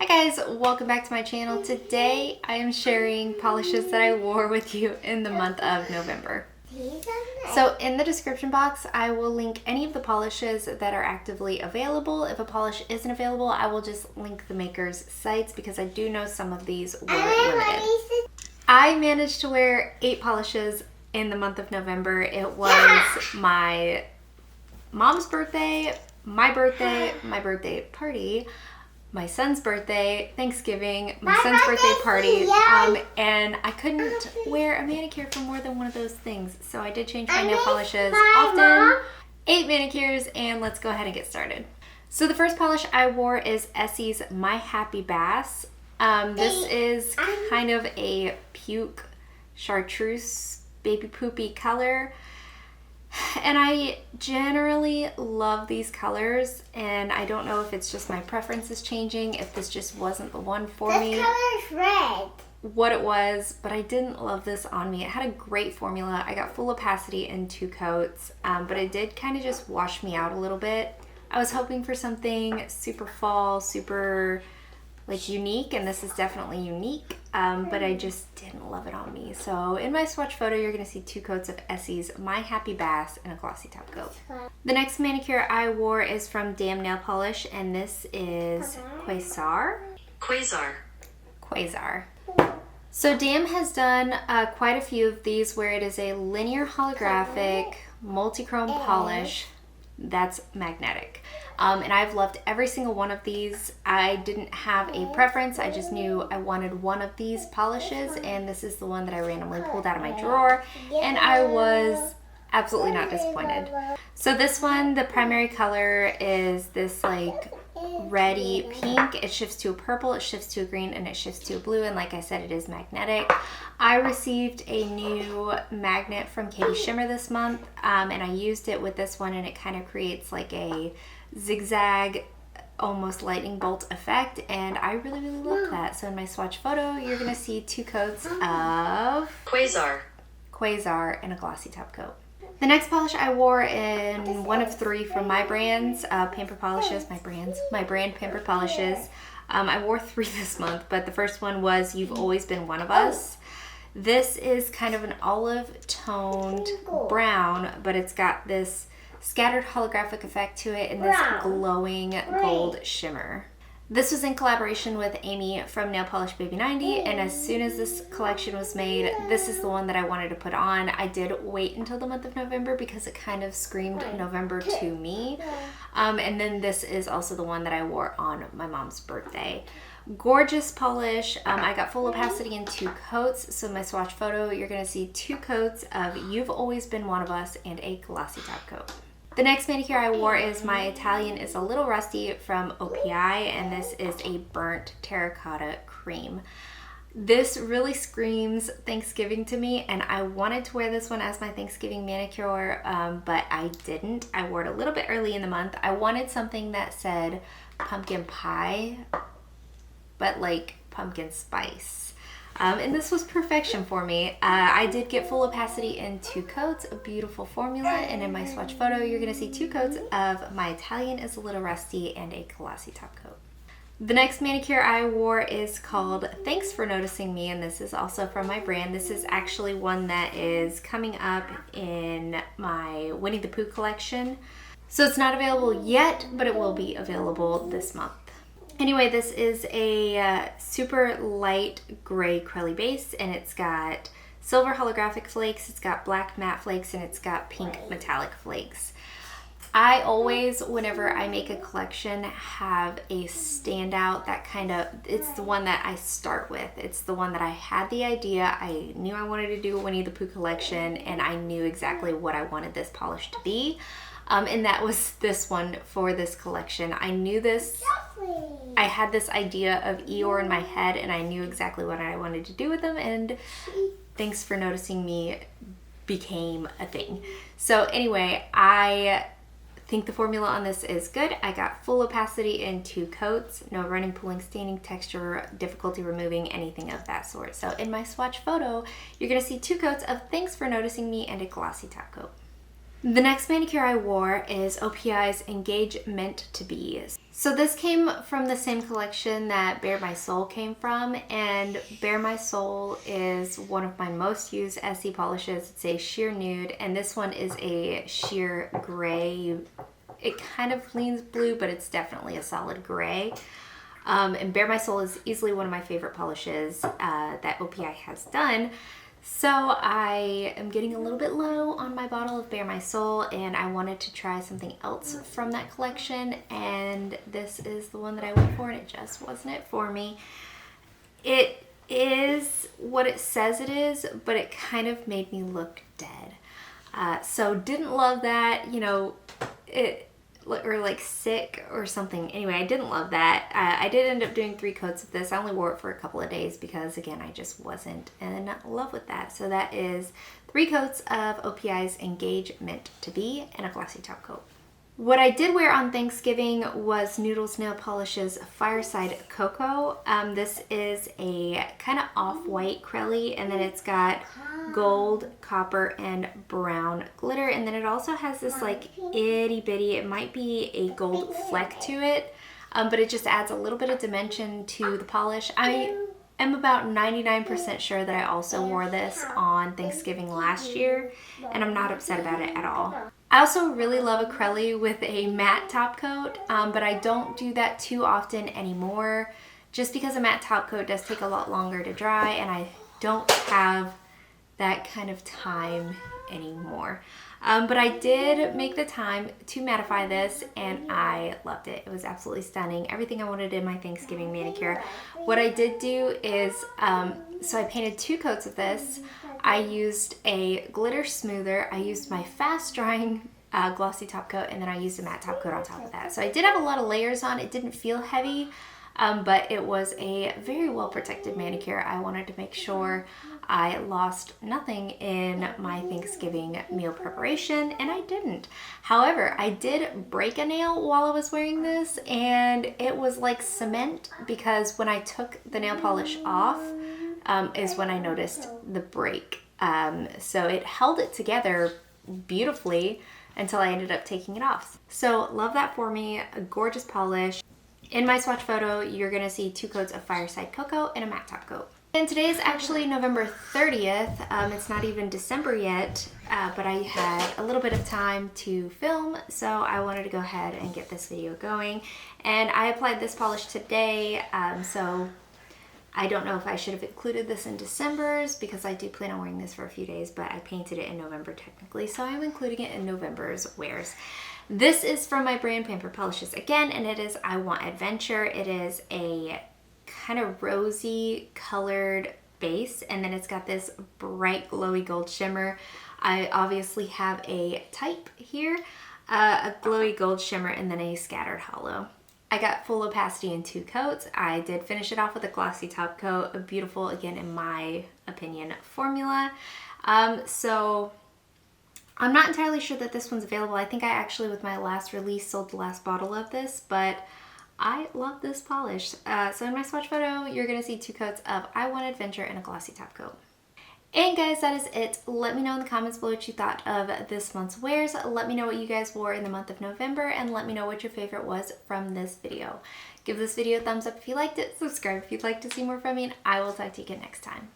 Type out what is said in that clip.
Hi guys, welcome back to my channel. Today I am sharing polishes that I wore with you in the month of November. So in the description box I will link any of the polishes that are actively available. If a polish isn't available, I will just link the maker's sites because I do know some of these were limited. I managed to wear 8 polishes in the month of November. It was my mom's birthday, my birthday party, my son's birthday, Thanksgiving, my son's birthday party, and I couldn't wear a manicure for more than one of those things. So I did change my nail polishes often, 8 manicures, and let's go ahead and get started. So the first polish I wore is Essie's My Happy Bass. This is kind of a puke chartreuse baby poopy color. And I generally love these colors, and I don't know if it's just my preference is changing, if this just wasn't the one for me. This color is red. What it was, but I didn't love this on me. It had a great formula. I got full opacity in 2 coats, but it did kind of just wash me out a little bit. I was hoping for something super fall, super like unique, and this is definitely unique, but I just didn't love it on me. So in my swatch photo, you're going to see 2 coats of Essie's My Happy Bass and a glossy top coat. The next manicure I wore is from Damn Nail Polish, and this is Quasar. So Damn has done quite a few of these where it is a linear holographic multi-chrome polish that's magnetic. And I've loved every single one of these. I didn't have a preference. I just knew I wanted one of these polishes, and this is the one that I randomly pulled out of my drawer, and I was absolutely not disappointed. So this one, the primary color is this like reddy pink. It shifts to a purple, it shifts to a green, and it shifts to a blue, and like I said, it is magnetic. I received a new magnet from Katie Shimmer this month, and I used it with this one, and it kind of creates like a zigzag almost lightning bolt effect, and I really love that. So in my swatch photo, you're gonna see 2 coats of Quasar and a glossy top coat. The next polish I wore in one of 3 from my brands, Pampered Polishes, my brand Pampered Polishes. I wore 3 this month, but the first one was You've Always Been One of Us. This is kind of an olive toned brown, but it's got this scattered holographic effect to it and this glowing gold shimmer. This was in collaboration with Amy from Nail Polish Baby 90, and as soon as this collection was made, this is the one that I wanted to put on. I did wait until the month of November because it kind of screamed November to me. And then this is also the one that I wore on my mom's birthday. Gorgeous polish. I got full opacity in 2 coats, so my swatch photo, you're going to see 2 coats of You've Always Been One of Us and a glossy top coat. The next manicure I wore is My Italian is a Little Rusty from OPI, and this is a burnt terracotta cream. This really screams Thanksgiving to me, and I wanted to wear this one as my Thanksgiving manicure, but I didn't. I wore it a little bit early in the month. I wanted something that said pumpkin pie, but like pumpkin spice. And this was perfection for me. I did get full opacity in 2 coats, a beautiful formula, and in my swatch photo, you're gonna see 2 coats of My Italian is a Little Rusty and a glossy top coat. The next manicure I wore is called Thanks for Noticing Me, and this is also from my brand. This is actually one that is coming up in my Winnie the Pooh collection. So it's not available yet, but it will be available this month. Anyway, this is a super light gray crelly base, and it's got silver holographic flakes, it's got black matte flakes, and it's got pink metallic flakes. I always, whenever I make a collection, have a standout that it's the one that I start with. It's the one that I had the idea. I knew I wanted to do a Winnie the Pooh collection, and I knew exactly what I wanted this polish to be. And that was this one for this collection. I knew this. I had this idea of Eeyore in my head, and I knew exactly what I wanted to do with them, and Thanks for Noticing Me became a thing. So anyway, I think the formula on this is good. I got full opacity in 2 coats, no running, pulling, staining, texture, difficulty removing, anything of that sort. So in my swatch photo, you're gonna see 2 coats of Thanks for Noticing Me and a glossy top coat. The next manicure I wore is OPI's Engage Meant to Be. So this came from the same collection that Bare My Soul came from, and Bare My Soul is one of my most used SC polishes. It's a sheer nude, and this one is a sheer gray. It kind of leans blue, but it's definitely a solid gray. And Bare My Soul is easily one of my favorite polishes that OPI has done. So I am getting a little bit low on my bottle of Bare My Soul, and I wanted to try something else from that collection, and this is the one that I went for, and it just wasn't it for me. It is what it says it is, but it kind of made me look dead. So didn't love that, you know, or like sick or something. Anyway, I didn't love that. I did end up doing 3 coats of this. I only wore it for a couple of days because, again, I just wasn't in love with that. So that is 3 coats of OPI's Engage Meant to Be and a glossy top coat. What I did wear on Thanksgiving was Noodles Nail Polishes Fireside Cocoa. This is a kind of off-white crelly, and then it's got gold, copper, and brown glitter, and then it also has this like itty bitty, it might be a gold fleck to it, but it just adds a little bit of dimension to the polish. I am about 99% sure that I also wore this on Thanksgiving last year, and I'm not upset about it at all. I also really love a crelly with a matte top coat, but I don't do that too often anymore, just because a matte top coat does take a lot longer to dry, and I don't have that kind of time anymore. But I did make the time to mattify this, and I loved it. It was absolutely stunning. Everything I wanted in my Thanksgiving manicure. What I did do is, so I painted 2 coats of this. I used a glitter smoother. I used my fast drying glossy top coat, and then I used a matte top coat on top of that. So I did have a lot of layers on. It didn't feel heavy, but it was a very well protected manicure. I wanted to make sure I lost nothing in my Thanksgiving meal preparation, and I didn't. However, I did break a nail while I was wearing this, and it was like cement, because when I took the nail polish off is when I noticed the break. So it held it together beautifully until I ended up taking it off. So love that for me. A gorgeous polish. In my swatch photo, you're gonna see 2 coats of Fireside Cocoa and a matte top coat. And today is actually November 30th. It's not even December yet, but I had a little bit of time to film, so I wanted to go ahead and get this video going. And I applied this polish today, so I don't know if I should have included this in December's, because I do plan on wearing this for a few days, but I painted it in November technically, so I'm including it in November's wears. This is from my brand Pampered Polishes again, and it is I Want Adventure. It is a kind of rosy colored base, and then it's got this bright glowy gold shimmer. I obviously have a type here, a glowy gold shimmer, and then a scattered hollow. I got full opacity in 2 coats. I did finish it off with a glossy top coat, a beautiful, again in my opinion, formula. So I'm not entirely sure that this one's available. I think I actually, with my last release, sold the last bottle of this, but I love this polish. So in my swatch photo, you're gonna see 2 coats of I Want Adventure and a glossy top coat. And guys, that is it. Let me know in the comments below what you thought of this month's wears. Let me know what you guys wore in the month of November, and let me know what your favorite was from this video. Give this video a thumbs up if you liked it, subscribe if you'd like to see more from me, and I will talk to you again next time.